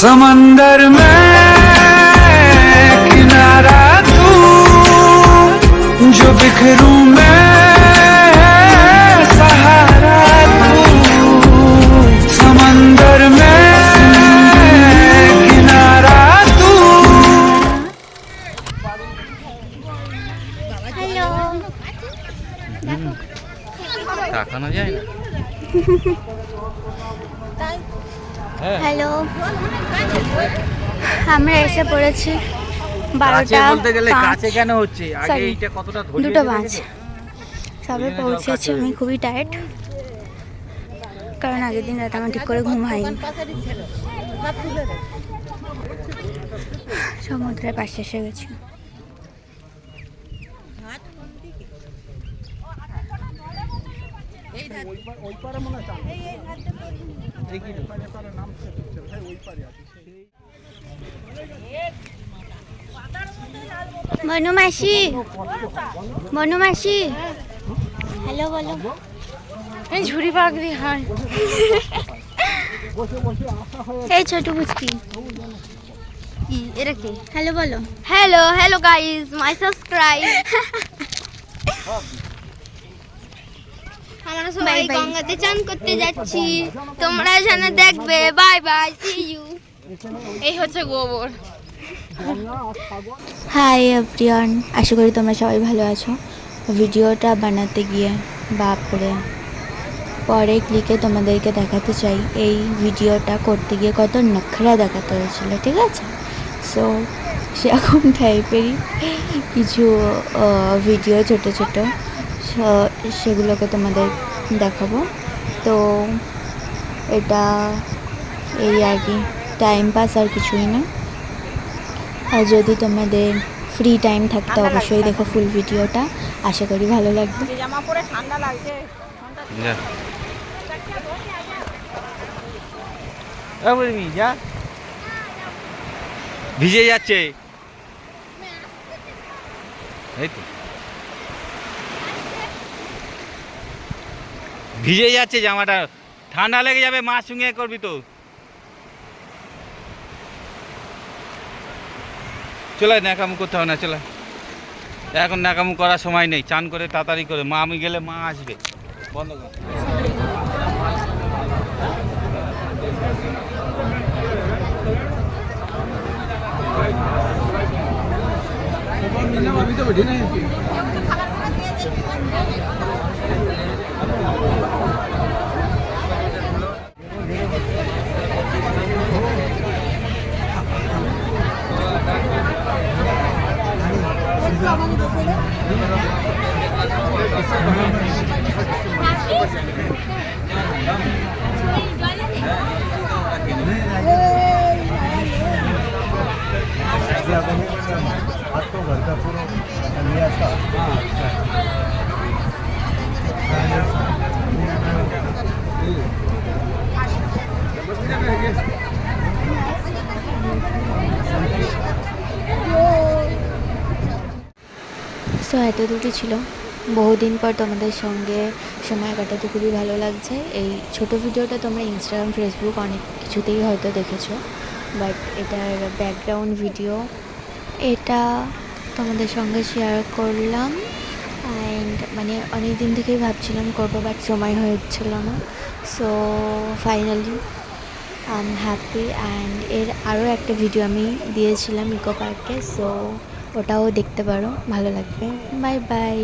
समंदर में किनारा तू, जो बिखरूं मैं सहारा तू। समंदर में किनारा तू। हेलो তাকানো যায় না। হ্যালো আমরা এসে পড়েছি কাছে 12টা বলতে গেলে 5 কাছে কেন হচ্ছে আগে Sorry, এইটা কতটা ধৈর্য 2টা ধরে 5 গেছে। সবে পৌঁছেছি। আমি খুবই টায়ার্ড, কারণ আগের দিন রাতে আমার ঠিক করে ঘুম হয়নি। সমুদ্রের পাশে এসে গেছি। বনমাসি, বনমাসি হ্যালো বলো। এই ঝুড়ি পাগড়ি হয়। এই ছোট বুচকি কি এটা কি? হ্যালো বলো। হ্যালো হ্যালো গাইস, মাই সাবস্ক্রাইব। আমরা সবাই Bye bye. গঙ্গাতে চান করতে যাচ্ছি, তোমরা এখানে দেখবে। Bye bye, see you. এই হচ্ছে গোবর। হাই এভরিওয়ান, আশা করি তোমরা সবাই ভালো আছো। ভিডিওটা বানাতে গিয়ে বাপরে, পরে ক্লিকে তোমাদেরকে দেখাতে চাই এই ভিডিওটা করতে গিয়ে কত নখরা দেখাতে হয়েছিল, ঠিক আছে? সো সেরকম টাইপেরই কিছু ভিডিও ছোট ছোট সেগুলোকে তোমাদের দেখাবো। তো এটা এই আর কি, টাইম পাস আর কিছুই না। আর যদি তোমাদের ফ্রি টাইম থাকতে অবশ্যই দেখো ফুল ভিডিওটা, আশা করি ভালো লাগবে। জামা পরে ঠান্ডা লাগছে। যা এ বলবি যা, ভিজে যাচ্ছে। এই তো ভিজে যাচ্ছে জামাটা, ঠান্ডা লেগে যাবে। মার সঙ্গে করবি তো। চলে ন্যাকামু করতে হবে না, চলে। এখন ন্যাকামু করার সময় নেই, চান করে তাড়াতাড়ি করে। মা আমি গেলে মা আসবে। বন্ধ কর। अभी तो बैठी नहीं। সো এতটুকু ছিল। বহুদিন পর তোমাদের সঙ্গে সময় কাটাতে খুবই ভালো লাগছে। এই ছোট ভিডিওটা তোমরা ইনস্টাগ্রাম, ফেসবুক অনেক কিছুতেই হয়তো দেখেছো, বাট এটার ব্যাকগ্রাউন্ড ভিডিও এটা তোমাদের সঙ্গে শেয়ার করলাম। অ্যান্ড মানে অনেক দিন থেকেই ভাবছিলাম করবো, বাট সময় হয়ে উঠছিল না। So finally I am happy. And এর আরও একটা ভিডিও আমি দিয়েছিলাম ইকো পার্কে, সো ওটাও দেখতে পারো, ভালো লাগবে। Bye bye.